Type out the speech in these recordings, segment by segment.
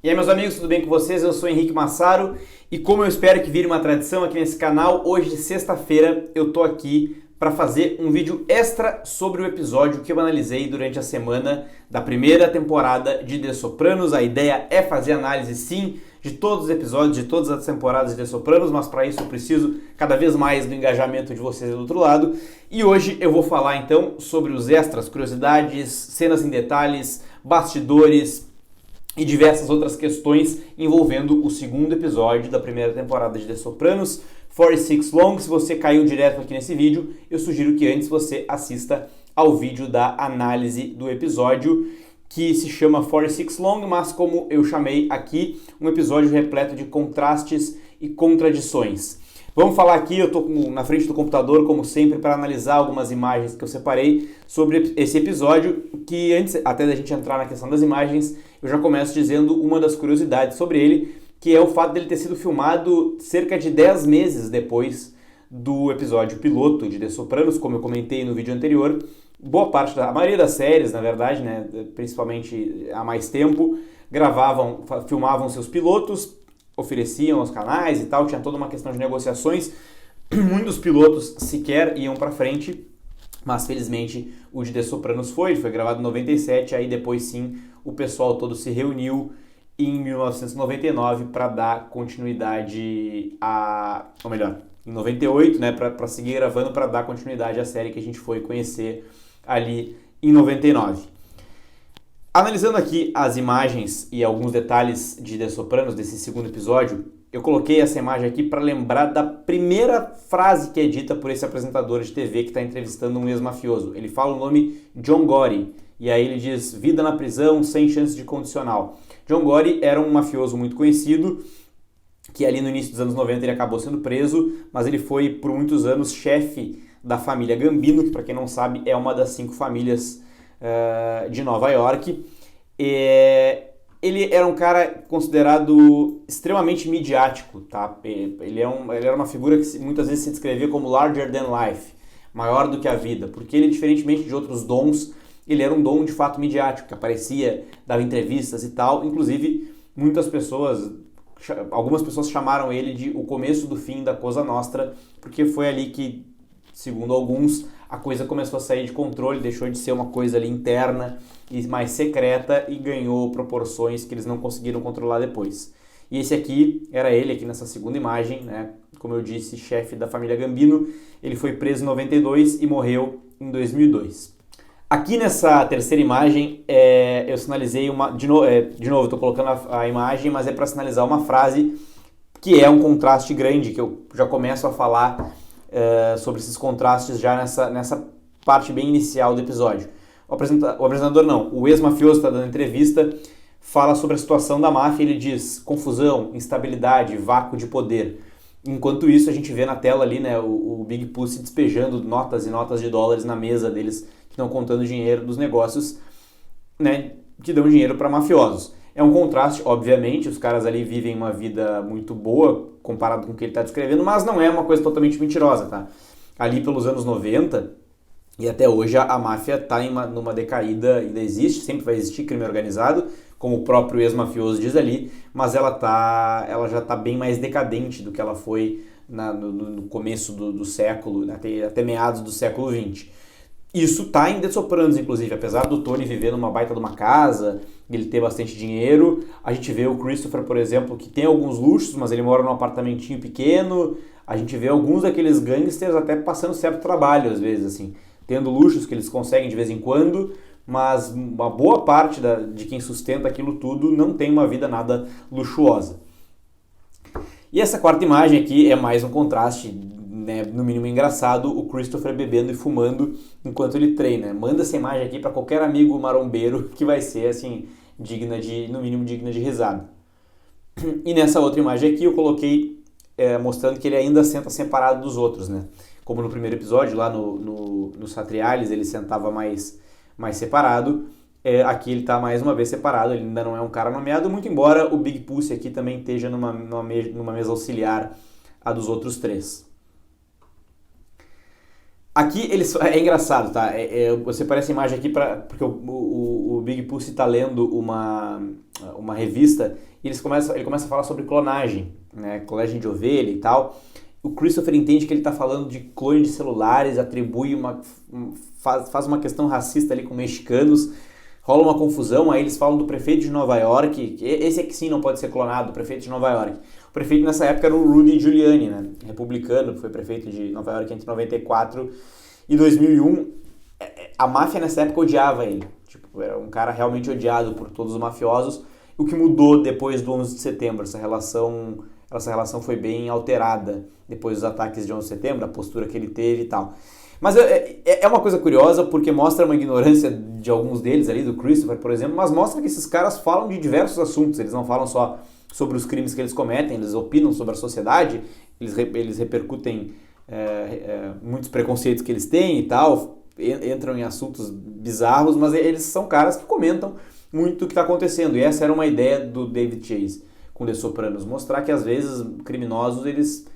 E aí, meus amigos, tudo bem com vocês? Eu sou Henrique Massaro e como eu espero que vire uma tradição aqui nesse canal, hoje, sexta-feira, eu tô aqui para fazer um vídeo extra sobre o episódio que eu analisei durante a semana da primeira temporada de The Sopranos. A ideia é fazer análise, sim, de todos os episódios, de todas as temporadas de The Sopranos, mas para isso eu preciso cada vez mais do engajamento de vocês do outro lado. E hoje eu vou falar, então, sobre os extras, curiosidades, cenas em detalhes, bastidores e diversas outras questões envolvendo o segundo episódio da primeira temporada de The Sopranos, 46 Long. Se você caiu direto aqui nesse vídeo, eu sugiro que antes você assista ao vídeo da análise do episódio, que se chama 46 Long, mas como eu chamei aqui, um episódio repleto de contrastes e contradições. Vamos falar aqui, eu estou na frente do computador, como sempre, para analisar algumas imagens que eu separei sobre esse episódio, que antes até da gente entrar na questão das imagens, eu já começo dizendo uma das curiosidades sobre ele, que é o fato dele ter sido filmado cerca de 10 meses depois do episódio piloto de The Sopranos, como eu comentei no vídeo anterior. Boa parte, a maioria das séries, na verdade, né, principalmente há mais tempo, filmavam seus pilotos, ofereciam aos canais e tal, tinha toda uma questão de negociações. Muitos pilotos sequer iam pra frente, mas felizmente o de The Sopranos ele foi gravado em 97, aí depois sim o pessoal todo se reuniu em 1999 para dar continuidade ou melhor, em 98, né, para seguir gravando, para dar continuidade à série que a gente foi conhecer ali em 99. Analisando aqui as imagens e alguns detalhes de The Sopranos desse segundo episódio, eu coloquei essa imagem aqui para lembrar da primeira frase que é dita por esse apresentador de TV que está entrevistando um ex-mafioso. Ele fala o nome John Gotti, e aí ele diz: vida na prisão sem chance de condicional. John Gotti era um mafioso muito conhecido, que ali no início dos anos 90 ele acabou sendo preso, mas ele foi por muitos anos chefe da família Gambino, que para quem não sabe é uma das 5 famílias de Nova York. Ele era um cara considerado extremamente midiático, tá? Ele era uma figura que muitas vezes se descrevia como larger than life, maior do que a vida, porque ele, diferentemente de outros dons, ele era um dom de fato midiático, que aparecia, dava entrevistas e tal. Inclusive, algumas pessoas chamaram ele de o começo do fim da Cosa Nostra, porque foi ali que, segundo alguns, a coisa começou a sair de controle, deixou de ser uma coisa ali interna e mais secreta e ganhou proporções que eles não conseguiram controlar depois. E esse aqui era ele, aqui nessa segunda imagem, né? Como eu disse, chefe da família Gambino. Ele foi preso em 92 e morreu em 2002. Aqui nessa terceira imagem, eu sinalizei de novo, estou colocando a imagem, mas é para sinalizar uma frase que é um contraste grande, que eu já começo a falar sobre esses contrastes já nessa parte bem inicial do episódio. O apresentador não, o ex-mafioso está dando entrevista, fala sobre a situação da máfia, ele diz: confusão, instabilidade, vácuo de poder. Enquanto isso, a gente vê na tela ali, né, o Big Pussy despejando notas e notas de dólares na mesa deles, que estão contando dinheiro dos negócios, né, que dão dinheiro para mafiosos. É um contraste, obviamente, os caras ali vivem uma vida muito boa comparado com o que ele está descrevendo, mas não é uma coisa totalmente mentirosa, tá? Ali pelos anos 90 e até hoje a máfia está numa decaída, ainda existe, sempre vai existir crime organizado, como o próprio ex-mafioso diz ali, mas ela já está bem mais decadente do que ela foi no começo do século, até meados do século XX. Isso tá em The Sopranos, inclusive, apesar do Tony viver numa baita de uma casa, ele ter bastante dinheiro. A gente vê o Christopher, por exemplo, que tem alguns luxos, mas ele mora num apartamentinho pequeno. A gente vê alguns daqueles gangsters até passando certo trabalho, às vezes, assim, tendo luxos que eles conseguem de vez em quando, mas uma boa parte de quem sustenta aquilo tudo não tem uma vida nada luxuosa. E essa quarta imagem aqui é mais um contraste, né, no mínimo engraçado, o Christopher bebendo e fumando enquanto ele treina. Manda essa imagem aqui para qualquer amigo marombeiro que vai ser, assim, no mínimo digna de risada. E nessa outra imagem aqui eu coloquei mostrando que ele ainda senta separado dos outros, né? Como no primeiro episódio, lá no Satriales, ele sentava mais separado. Aqui ele está mais uma vez separado, ele ainda não é um cara nomeado, muito embora o Big Pussy aqui também esteja numa mesa auxiliar a dos outros 3. Aqui é engraçado, tá? Eu separei essa imagem aqui porque o Big Pussy tá lendo uma revista e ele começa a falar sobre clonagem, né? Clonagem de ovelha e tal. O Christopher entende que ele está falando de clone de celulares, faz uma questão racista ali com mexicanos, rola uma confusão, aí eles falam do prefeito de Nova York, esse aqui sim não pode ser clonado, o prefeito de Nova York. O prefeito nessa época era o Rudy Giuliani, né? Republicano, foi prefeito de Nova York entre 94 e 2001. A máfia nessa época odiava ele, tipo, era um cara realmente odiado por todos os mafiosos. O que mudou depois do 11 de setembro, essa relação foi bem alterada depois dos ataques de 11 de setembro, a postura que ele teve e tal. Mas é uma coisa curiosa porque mostra uma ignorância de alguns deles ali, do Christopher, por exemplo, mas mostra que esses caras falam de diversos assuntos, eles não falam só sobre os crimes que eles cometem, eles opinam sobre a sociedade, eles repercutem muitos preconceitos que eles têm e tal, entram em assuntos bizarros, mas eles são caras que comentam muito o que está acontecendo, e essa era uma ideia do David Chase com The Sopranos, mostrar que às vezes criminosos eles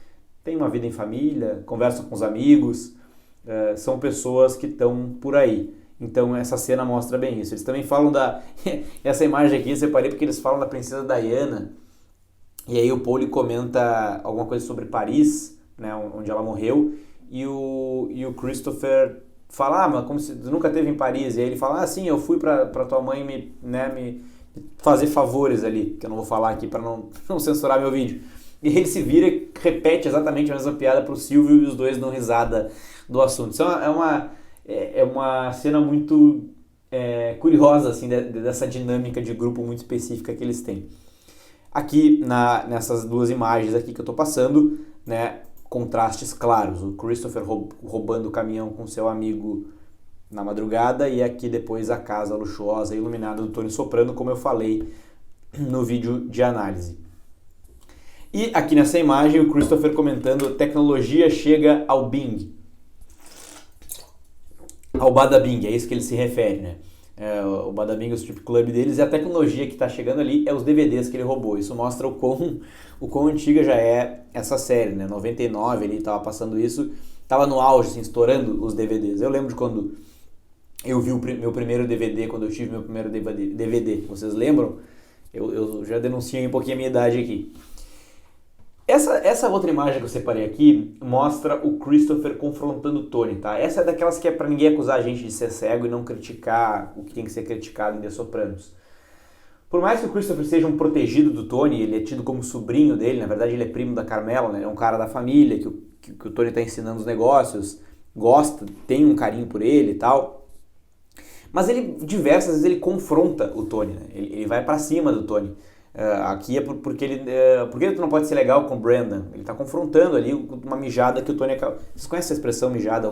têm uma vida em família, conversam com os amigos, são pessoas que estão por aí. Então essa cena mostra bem isso. Eles também falam essa imagem aqui eu separei porque eles falam da princesa Diana, e aí o Paulie comenta alguma coisa sobre Paris, né, onde ela morreu, e o Christopher fala, mas como se tu nunca esteve em Paris, e aí ele fala, sim, eu fui pra tua mãe me fazer favores ali, que eu não vou falar aqui para não censurar meu vídeo. E ele se vira e repete exatamente a mesma piada pro Silvio e os dois dão risada do assunto. Então é uma cena muito curiosa assim, dessa dinâmica de grupo muito específica que eles têm. Aqui nessas duas imagens aqui que eu tô passando, né, contrastes claros. O Christopher roubando o caminhão com seu amigo na madrugada e aqui depois a casa luxuosa e iluminada do Tony Soprano, como eu falei no vídeo de análise. E aqui nessa imagem o Christopher comentando: tecnologia chega ao Bing, ao Bada Bing, é isso que ele se refere, né? O Bada Bing, o strip club deles, e a tecnologia que está chegando ali é os DVDs que ele roubou. Isso mostra o quão antiga já é essa série, né? 99 ele estava passando isso, estava no auge, assim, estourando os DVDs. Eu lembro de quando eu vi meu primeiro DVD, quando eu tive meu primeiro DVD. Vocês lembram? Eu já denunciei um pouquinho a minha idade aqui. Essa outra imagem que eu separei aqui mostra o Christopher confrontando o Tony, tá? Essa é daquelas que é pra ninguém acusar a gente de ser cego e não criticar o que tem que ser criticado em The Sopranos. Por mais que o Christopher seja um protegido do Tony, ele é tido como sobrinho dele, na verdade ele é primo da Carmela, né? É um cara da família que o Tony tá ensinando os negócios, gosta, tem um carinho por ele e tal. Mas ele, diversas vezes, ele confronta o Tony, né? Ele vai pra cima do Tony. Aqui é porque tu não pode ser legal com o Brandon. Ele tá confrontando ali uma mijada que o Tony... Vocês conhecem a expressão mijada?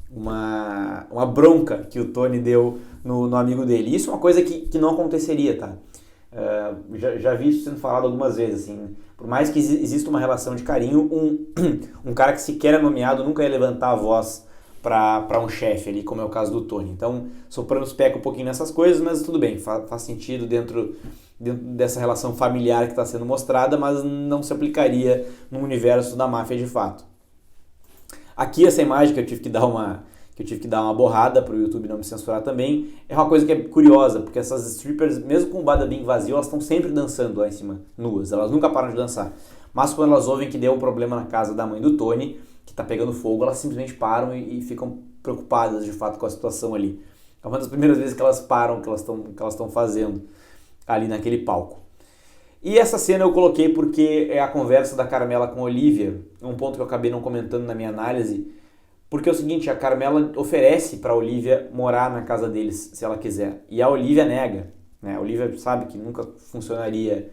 Uma bronca que o Tony deu no amigo dele. Isso é uma coisa que não aconteceria, tá? Já vi isso sendo falado algumas vezes, assim. Por mais que exista uma relação de carinho, um cara que sequer é nomeado nunca ia levantar a voz para um chefe ali, como é o caso do Tony. Então, Sopranos peca um pouquinho nessas coisas, mas tudo bem, faz sentido dentro dessa relação familiar que está sendo mostrada, mas não se aplicaria no universo da máfia de fato. Aqui essa imagem que eu tive que dar uma borrada para o YouTube não me censurar também, é uma coisa que é curiosa, porque essas strippers, mesmo com o Bada Bing vazio, elas estão sempre dançando lá em cima, nuas, elas nunca param de dançar. Mas quando elas ouvem que deu um problema na casa da mãe do Tony, que está pegando fogo, elas simplesmente param e ficam preocupadas de fato com a situação ali. É uma das primeiras vezes que elas param o que elas estão fazendo ali naquele palco. E essa cena eu coloquei porque é a conversa da Carmela com a Olivia, um ponto que eu acabei não comentando na minha análise, porque é o seguinte, a Carmela oferece para a Olivia morar na casa deles, se ela quiser, e a Olivia nega, né? A Olivia sabe que nunca funcionaria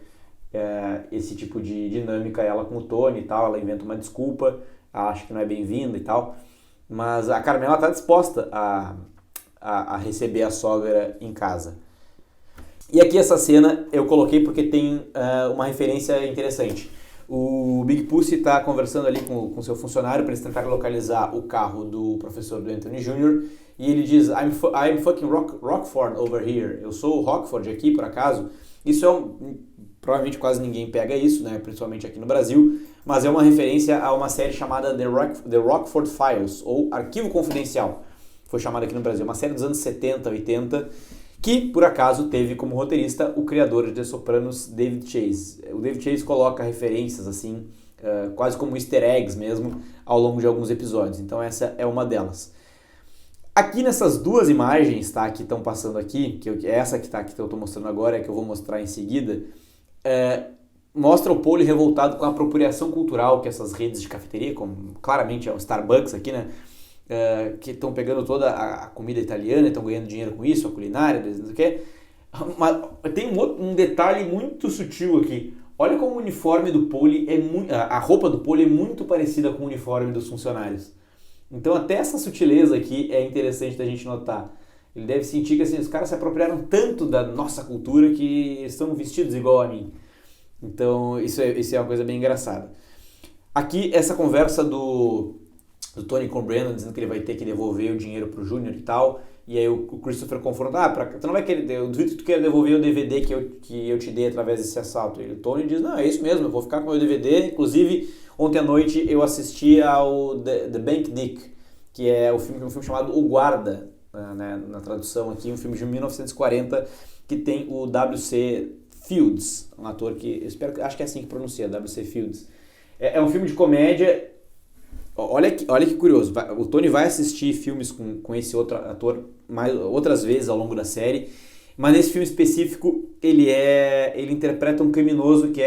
esse tipo de dinâmica, ela com o Tony e tal, ela inventa uma desculpa, ela acha que não é bem-vinda e tal, mas a Carmela está disposta a receber a sogra em casa. E aqui essa cena eu coloquei porque tem uma referência interessante. O Big Pussy está conversando ali com seu funcionário para eles tentarem localizar o carro do professor do Anthony Jr. E ele diz, I'm fucking Rockford over here. Eu sou o Rockford aqui, por acaso. Isso provavelmente quase ninguém pega isso, né? Principalmente aqui no Brasil. Mas é uma referência a uma série chamada The Rockford Files, ou Arquivo Confidencial. Foi chamada aqui no Brasil. Uma série dos anos 70, 80, que por acaso teve como roteirista o criador de The Sopranos, David Chase. O David Chase coloca referências assim, quase como easter eggs mesmo, ao longo de alguns episódios, então essa é uma delas. Aqui nessas duas imagens, tá, que estão passando aqui, essa que eu estou mostrando agora, é que eu vou mostrar em seguida, mostra o Paulie revoltado com a apropriação cultural que essas redes de cafeteria, como claramente é o Starbucks aqui, né, que estão pegando toda a comida italiana, estão ganhando dinheiro com isso, a culinária, não sei o quê. Mas tem um detalhe muito sutil aqui. Olha como o uniforme do Paulie a roupa do Paulie é muito parecida com o uniforme dos funcionários. Então até essa sutileza aqui é interessante da gente notar. Ele deve sentir que assim, os caras se apropriaram tanto da nossa cultura que estão vestidos igual a mim. Então isso é uma coisa bem engraçada. Aqui essa conversa do Tony com o Brandon dizendo que ele vai ter que devolver o dinheiro pro Júnior e tal. E aí o Christopher confronta, tu não vai querer, eu duvido que tu queira devolver o DVD que eu te dei através desse assalto. E o Tony diz, não, é isso mesmo, eu vou ficar com o meu DVD. Inclusive, ontem à noite eu assisti ao The Bank Dick, que é um filme chamado O Guarda, né, na tradução aqui, um filme de 1940, que tem o W.C. Fields, um ator que, acho que é assim que pronuncia, W.C. Fields. É um filme de comédia. Olha que curioso, o Tony vai assistir filmes com esse outro ator outras vezes ao longo da série, mas nesse filme específico ele interpreta um criminoso que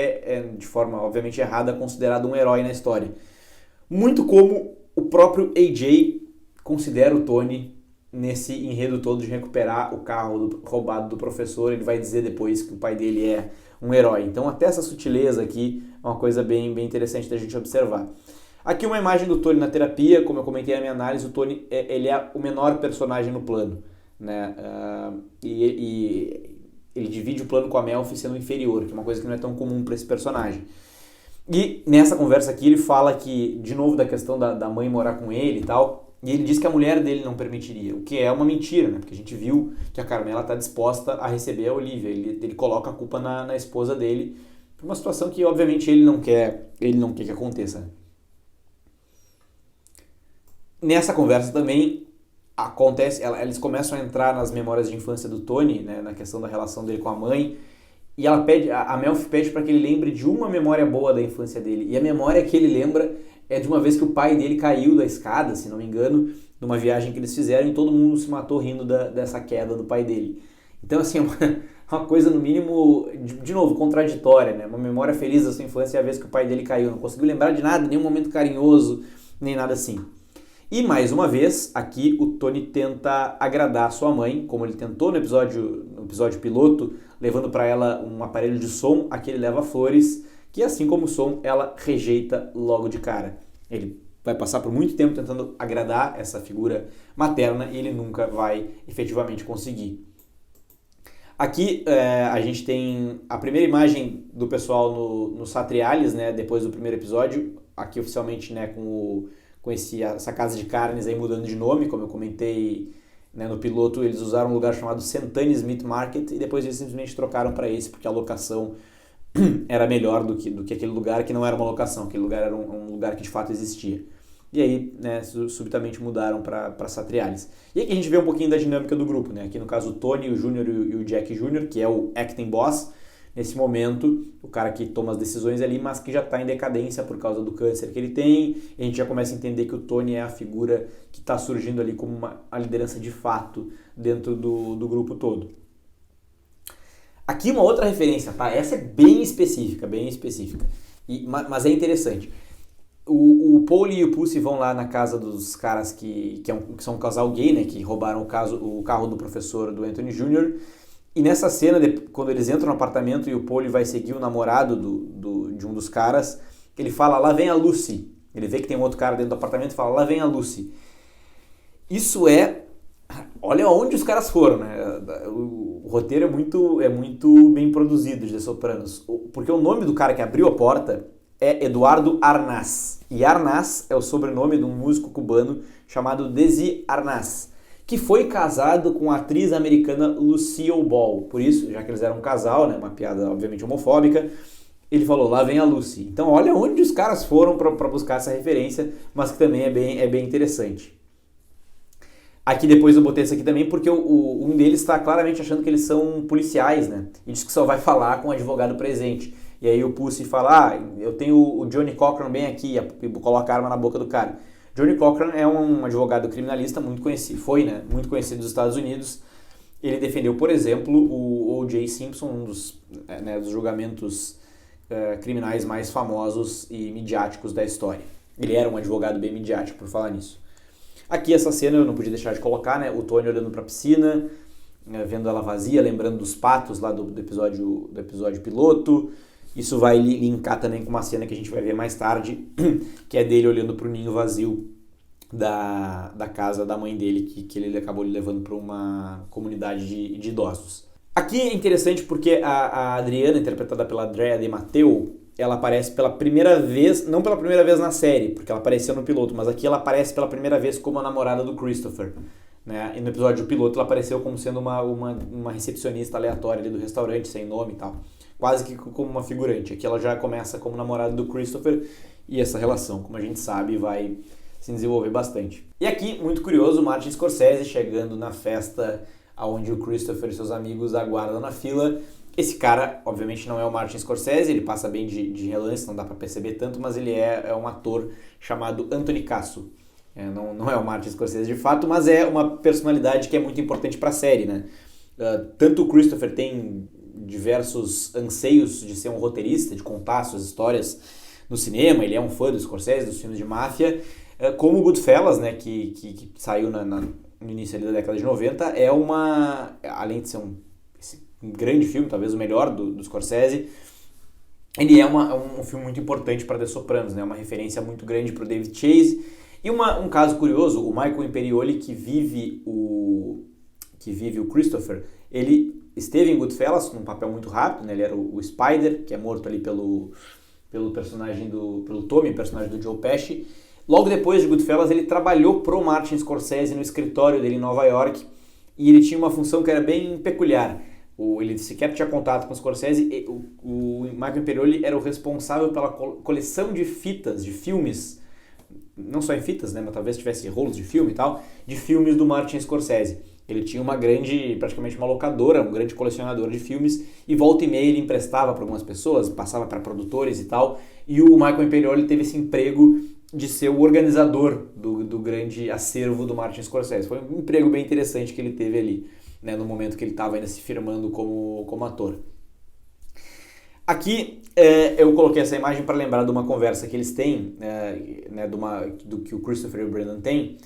de forma obviamente errada, considerado um herói na história. Muito como o próprio AJ considera o Tony nesse enredo todo de recuperar o carro roubado do professor. Ele vai dizer depois que o pai dele é um herói. Então até essa sutileza aqui é uma coisa bem, bem interessante da gente observar. Aqui uma imagem do Tony na terapia, como eu comentei na minha análise, o Tony ele é o menor personagem no plano, né? E ele divide o plano com a Melfi sendo inferior, que é uma coisa que não é tão comum para esse personagem. E nessa conversa aqui ele fala que, de novo, da questão da mãe morar com ele e tal, e ele diz que a mulher dele não permitiria, o que é uma mentira, né? Porque a gente viu que a Carmela está disposta a receber a Olivia, ele coloca a culpa na esposa dele, por uma situação que obviamente ele não quer que aconteça, né? Nessa conversa também acontece, eles começam a entrar nas memórias de infância do Tony, né, na questão da relação dele com a mãe, e a Melfi pede para que ele lembre de uma memória boa da infância dele, e a memória que ele lembra é de uma vez que o pai dele caiu da escada, se não me engano, numa viagem que eles fizeram, e todo mundo se matou rindo dessa queda do pai dele. Então assim, uma coisa no mínimo, de novo, contraditória, né, uma memória feliz da sua infância é a vez que o pai dele caiu, não conseguiu lembrar de nada, nenhum momento carinhoso, nem nada assim. E mais uma vez, aqui o Tony tenta agradar sua mãe, como ele tentou no episódio piloto, levando para ela um aparelho de som, aqui ele leva flores, que assim como o som, ela rejeita logo de cara. Ele vai passar por muito tempo tentando agradar essa figura materna e ele nunca vai efetivamente conseguir. Aqui a gente tem a primeira imagem do pessoal no Satriales, né, depois do primeiro episódio, aqui oficialmente, né, com essa casa de carnes aí mudando de nome, como eu comentei, né, no piloto, eles usaram um lugar chamado Centani's Meat Market e depois eles simplesmente trocaram para esse, porque a locação era melhor do que aquele lugar que não era uma locação, aquele lugar era um lugar que de fato existia. E aí, né, subitamente mudaram para Satriales. E aqui a gente vê um pouquinho da dinâmica do grupo, né? Aqui no caso o Tony, o Júnior e o Jack Jr., que é o acting boss, nesse momento, o cara que toma as decisões ali, mas que já está em decadência por causa do câncer que ele tem. E a gente já começa a entender que o Tony é a figura que está surgindo ali como a liderança de fato dentro do grupo todo. Aqui uma outra referência, tá? Essa é bem específica, mas é interessante. O Paulie e o Pussy vão lá na casa dos caras que são um casal gay, né? Que roubaram o carro do professor do Anthony Jr., e nessa cena, quando eles entram no apartamento e o Paulie vai seguir o namorado de um dos caras, ele fala, lá vem a Lucy. Ele vê que tem um outro cara dentro do apartamento e fala, lá vem a Lucy. Isso olha onde os caras foram, né? O roteiro é muito bem produzido de The Sopranos. Porque o nome do cara que abriu a porta é Eduardo Arnaz. E Arnaz é o sobrenome de um músico cubano chamado Desi Arnaz, que foi casado com a atriz americana Lucille Ball. Por isso, já que eles eram um casal, né, uma piada obviamente homofóbica, ele falou, lá vem a Lucy. Então olha onde os caras foram para buscar essa referência, mas que também é bem interessante. Aqui depois eu botei esse aqui também porque um deles está claramente achando que eles são policiais, né? E diz que só vai falar com o advogado presente. E aí o Pussy fala, eu tenho o Johnny Cochran bem aqui, e coloca a arma na boca do cara. Johnny Cochran é um advogado criminalista muito conhecido, foi, né? Muito conhecido nos Estados Unidos. Ele defendeu, por exemplo, o O.J. Simpson, um dos julgamentos criminais mais famosos e midiáticos da história. Ele era um advogado bem midiático, por falar nisso. Aqui essa cena eu não podia deixar de colocar, né? O Tony olhando para a piscina, vendo ela vazia, lembrando dos patos lá do episódio piloto. Isso vai linkar também com uma cena que a gente vai ver mais tarde, que é dele olhando para o ninho vazio da casa da mãe dele, que ele acabou levando para uma comunidade de idosos. Aqui é interessante porque a Adriana, interpretada pela Andrea de Matteo, ela aparece pela primeira vez, não pela primeira vez na série, porque ela apareceu no piloto, mas aqui ela aparece pela primeira vez como a namorada do Christopher. Né? E no episódio piloto ela apareceu como sendo uma recepcionista aleatória ali do restaurante, sem nome e tal. Quase que como uma figurante. Aqui ela já começa como namorada do Christopher e essa relação, como a gente sabe, vai se desenvolver bastante. E aqui, muito curioso, o Martin Scorsese chegando na festa onde o Christopher e seus amigos aguardam na fila. Esse cara, obviamente, não é o Martin Scorsese, ele passa bem de relance, não dá pra perceber tanto, mas ele é um ator chamado Anthony Casso. Não é o Martin Scorsese de fato, mas é uma personalidade que é muito importante pra série, né? Tanto o Christopher tem diversos anseios de ser um roteirista, de contar suas histórias no cinema, ele é um fã do Scorsese, dos filmes de máfia, como o Goodfellas, né, que saiu no início ali da década de 90, além de ser um grande filme, talvez o melhor do Scorsese, ele é um filme muito importante para The Sopranos, né, uma referência muito grande para o David Chase. E um caso curioso, o Michael Imperioli, que vive o Christopher, ele esteve em Goodfellas num papel muito rápido, né, ele era o Spider, que é morto ali pelo personagem pelo Tommy, personagem do Joe Pesci. Logo depois de Goodfellas, ele trabalhou pro Martin Scorsese no escritório dele em Nova York e ele tinha uma função que era bem peculiar. Ele sequer tinha contato com o Scorsese. O Michael Imperioli era o responsável pela coleção de fitas, de filmes, não só em fitas, né, mas talvez tivesse rolos de filme e tal, de filmes do Martin Scorsese. Ele tinha praticamente uma locadora, um grande colecionador de filmes, e volta e meia ele emprestava para algumas pessoas, passava para produtores e tal, e o Michael Imperioli teve esse emprego de ser o organizador do grande acervo do Martin Scorsese. Foi um emprego bem interessante que ele teve ali, né, no momento que ele estava ainda se firmando como ator. Aqui eu coloquei essa imagem para lembrar de uma conversa que eles têm, né, do que o Christopher e o Brandon têm,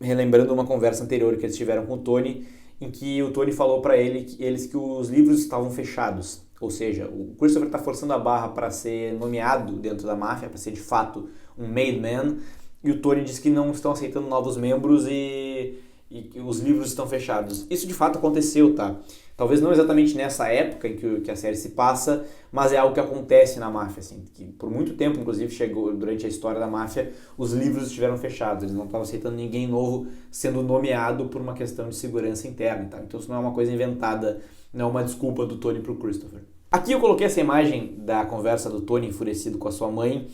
relembrando uma conversa anterior que eles tiveram com o Tony, em que o Tony falou para eles que os livros estavam fechados. Ou seja, o Christopher está forçando a barra para ser nomeado dentro da máfia, para ser de fato um made man, e o Tony diz que não estão aceitando novos membros e os livros estão fechados. Isso de fato aconteceu, tá? Talvez não exatamente nessa época em que a série se passa, mas é algo que acontece na máfia, assim, que por muito tempo, inclusive, durante a história da máfia, os livros estiveram fechados, eles não estavam aceitando ninguém novo sendo nomeado por uma questão de segurança interna, tá? Então isso não é uma coisa inventada, não é uma desculpa do Tony pro Christopher. Aqui eu coloquei essa imagem da conversa do Tony enfurecido com a sua mãe,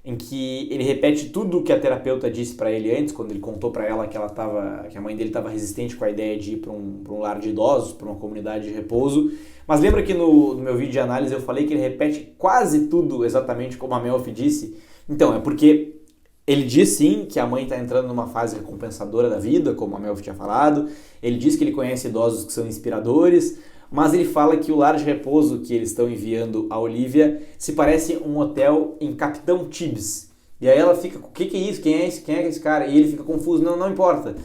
em que ele repete tudo o que a terapeuta disse para ele antes, quando ele contou para ela que a mãe dele estava resistente com a ideia de ir para um lar de idosos, para uma comunidade de repouso. Mas lembra que no meu vídeo de análise eu falei que ele repete quase tudo exatamente como a Melfi disse? Então, é porque ele diz sim que a mãe está entrando numa fase recompensadora da vida, como a Melfi tinha falado. Ele diz que ele conhece idosos que são inspiradores, mas ele fala que o lar de repouso que eles estão enviando a Olivia se parece um hotel em Capitão Tibbs. E aí ela fica, o que é isso? Quem é esse cara? E ele fica confuso, não importa.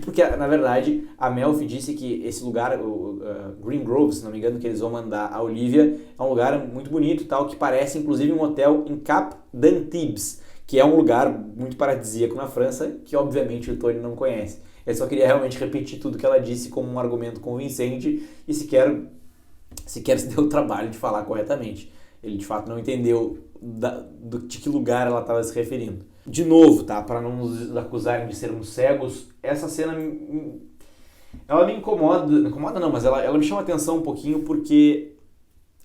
Porque, na verdade, a Melfi disse que esse lugar, o Green Grove, se não me engano, que eles vão mandar a Olivia, é um lugar muito bonito e tal, que parece inclusive um hotel em Cap d'Antibes, que é um lugar muito paradisíaco na França, que obviamente o Tony não conhece. Ele só queria realmente repetir tudo que ela disse como um argumento convincente e sequer se deu o trabalho de falar corretamente. Ele de fato não entendeu de que lugar ela estava se referindo. De novo, tá? Para não nos acusarem de sermos cegos, essa cena ela me incomoda. Não incomoda não, mas ela me chama a atenção um pouquinho porque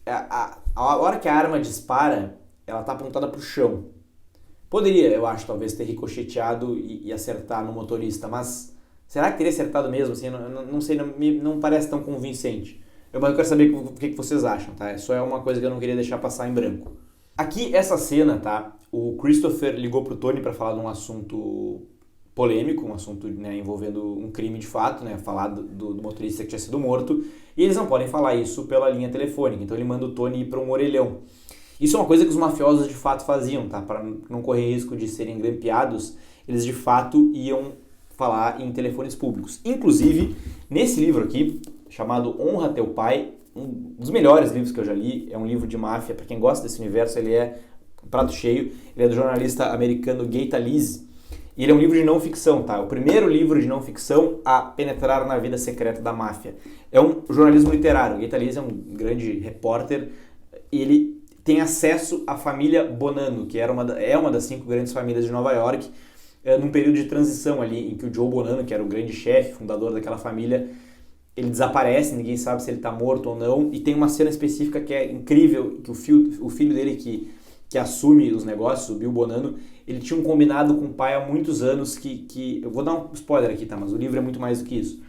a hora que a arma dispara, ela está apontada para o chão. Poderia, eu acho, talvez ter ricocheteado e acertar no motorista, mas Será que teria acertado mesmo? Assim, não sei, não parece tão convincente. Mas eu quero saber o que vocês acham, tá? Isso é uma coisa que eu não queria deixar passar em branco. Aqui, essa cena, tá? O Christopher ligou pro Tony para falar de um assunto polêmico, um assunto, né, envolvendo um crime de fato, né? Falar do motorista que tinha sido morto. E eles não podem falar isso pela linha telefônica. Então ele manda o Tony ir para um orelhão. Isso é uma coisa que os mafiosos de fato faziam, tá? Para não correr risco de serem grampeados, eles de fato iam falar em telefones públicos. Inclusive, nesse livro aqui, chamado Honra Teu Pai, um dos melhores livros que eu já li, é um livro de máfia, para quem gosta desse universo, ele é um prato cheio, ele é do jornalista americano Gay Talese, e ele é um livro de não ficção, tá? O primeiro livro de não ficção a penetrar na vida secreta da máfia. É um jornalismo literário. O Gay Talese é um grande repórter, e ele tem acesso à família Bonanno, que é uma das 5 grandes famílias de Nova York, num período de transição ali, em que o Joe Bonanno, que era o grande chefe, fundador daquela família, ele desaparece, ninguém sabe se ele está morto ou não, e tem uma cena específica que é incrível, que o filho dele que assume os negócios, o Bill Bonanno, ele tinha um combinado com o pai há muitos anos que eu vou dar um spoiler aqui, tá? Mas o livro é muito mais do que isso.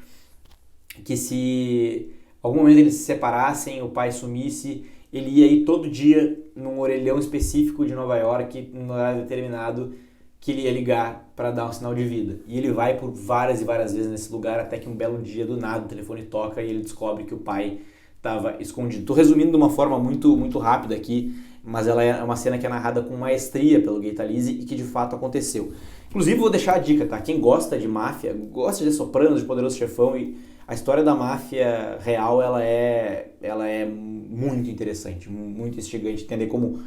Que se algum momento eles se separassem, o pai sumisse, ele ia ir todo dia num orelhão específico de Nova York, num horário determinado, que ele ia ligar para dar um sinal de vida. E ele vai por várias e várias vezes nesse lugar, até que um belo dia, do nada, o telefone toca e ele descobre que o pai estava escondido. Estou resumindo de uma forma muito, muito rápida aqui, mas ela é uma cena que é narrada com maestria pelo Gay Talese e que de fato aconteceu. Inclusive, vou deixar a dica, tá? Quem gosta de máfia, gosta de Sopranos, de Poderoso Chefão, e a história da máfia real, ela é muito interessante, muito instigante, entender como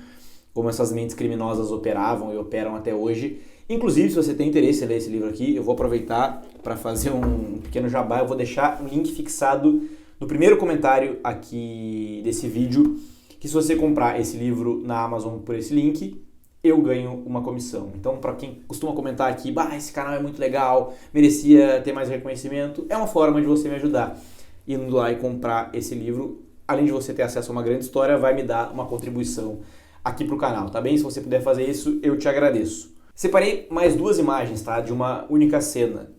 essas mentes criminosas operavam e operam até hoje. Inclusive, se você tem interesse em ler esse livro aqui, eu vou aproveitar para fazer um pequeno jabá. Eu vou deixar um link fixado no primeiro comentário aqui desse vídeo, que se você comprar esse livro na Amazon por esse link, eu ganho uma comissão. Então, para quem costuma comentar aqui, esse canal é muito legal, merecia ter mais reconhecimento, é uma forma de você me ajudar. Indo lá e comprar esse livro, além de você ter acesso a uma grande história, vai me dar uma contribuição aqui pro canal, tá bem? Se você puder fazer isso, eu te agradeço. Separei mais 2 imagens, tá? De uma única cena,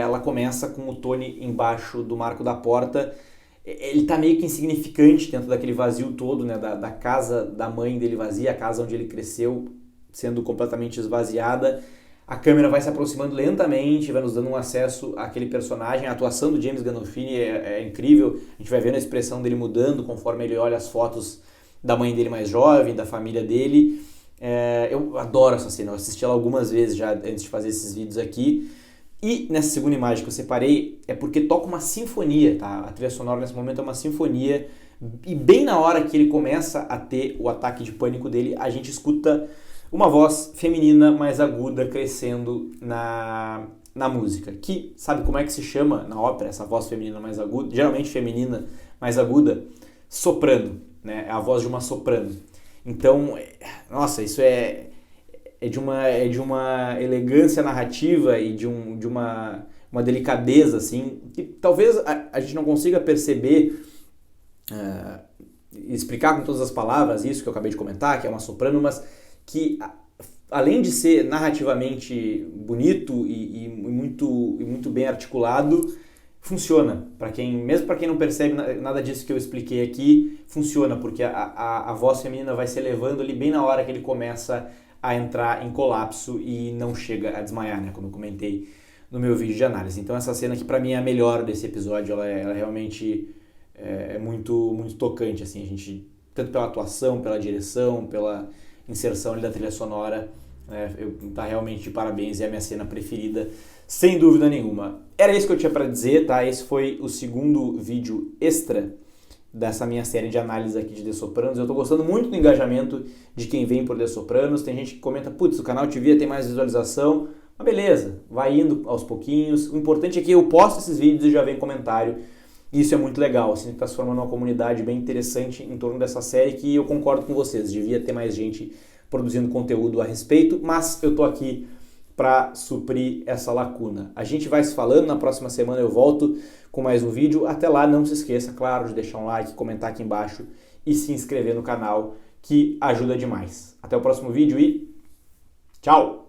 ela começa com o Tony embaixo do marco da porta. Ele tá meio que insignificante dentro daquele vazio todo, né? Da casa da mãe dele vazia, a casa onde ele cresceu, sendo completamente esvaziada. A câmera vai se aproximando lentamente, vai nos dando um acesso àquele personagem. A atuação do James Gandolfini é incrível. A gente vai vendo a expressão dele mudando conforme ele olha as fotos da mãe dele mais jovem, da família dele. Eu adoro essa cena, eu assisti ela algumas vezes já antes de fazer esses vídeos aqui. E nessa segunda imagem que eu separei é porque toca uma sinfonia, tá? A trilha sonora nesse momento é uma sinfonia, e bem na hora que ele começa a ter o ataque de pânico dele, a gente escuta uma voz feminina mais aguda crescendo na música. Que, sabe como é que se chama na ópera essa voz feminina mais aguda? Geralmente feminina mais aguda? Soprano, né? É a voz de uma soprano. Então, nossa, isso é de uma elegância narrativa e de uma delicadeza, assim, que talvez a gente não consiga perceber, explicar com todas as palavras isso que eu acabei de comentar, que é uma soprano, mas que, além de ser narrativamente bonito e muito bem articulado, funciona. Mesmo para quem não percebe nada disso que eu expliquei aqui, funciona, porque a voz feminina vai se elevando ali bem na hora que ele começa a entrar em colapso e não chega a desmaiar, né? Como eu comentei no meu vídeo de análise. Então essa cena aqui pra mim é a melhor desse episódio, ela realmente é muito, muito tocante, assim, a gente, tanto pela atuação, pela direção, pela inserção ali da trilha sonora, tá realmente de parabéns, é a minha cena preferida, sem dúvida nenhuma. Era isso que eu tinha pra dizer, tá? Esse foi o segundo vídeo extra dessa minha série de análise aqui de The Sopranos. Eu tô gostando muito do engajamento de quem vem por The Sopranos. Tem gente que comenta, putz, o canal devia ter mais visualização. Mas beleza, vai indo aos pouquinhos. O importante é que eu posto esses vídeos e já vem comentário. E isso é muito legal, assim, tá se formando uma comunidade bem interessante em torno dessa série, que eu concordo com vocês, devia ter mais gente produzindo conteúdo a respeito, mas eu tô aqui para suprir essa lacuna. A gente vai se falando, na próxima semana eu volto com mais um vídeo. Até lá, não se esqueça, claro, de deixar um like, comentar aqui embaixo e se inscrever no canal, que ajuda demais. Até o próximo vídeo e tchau!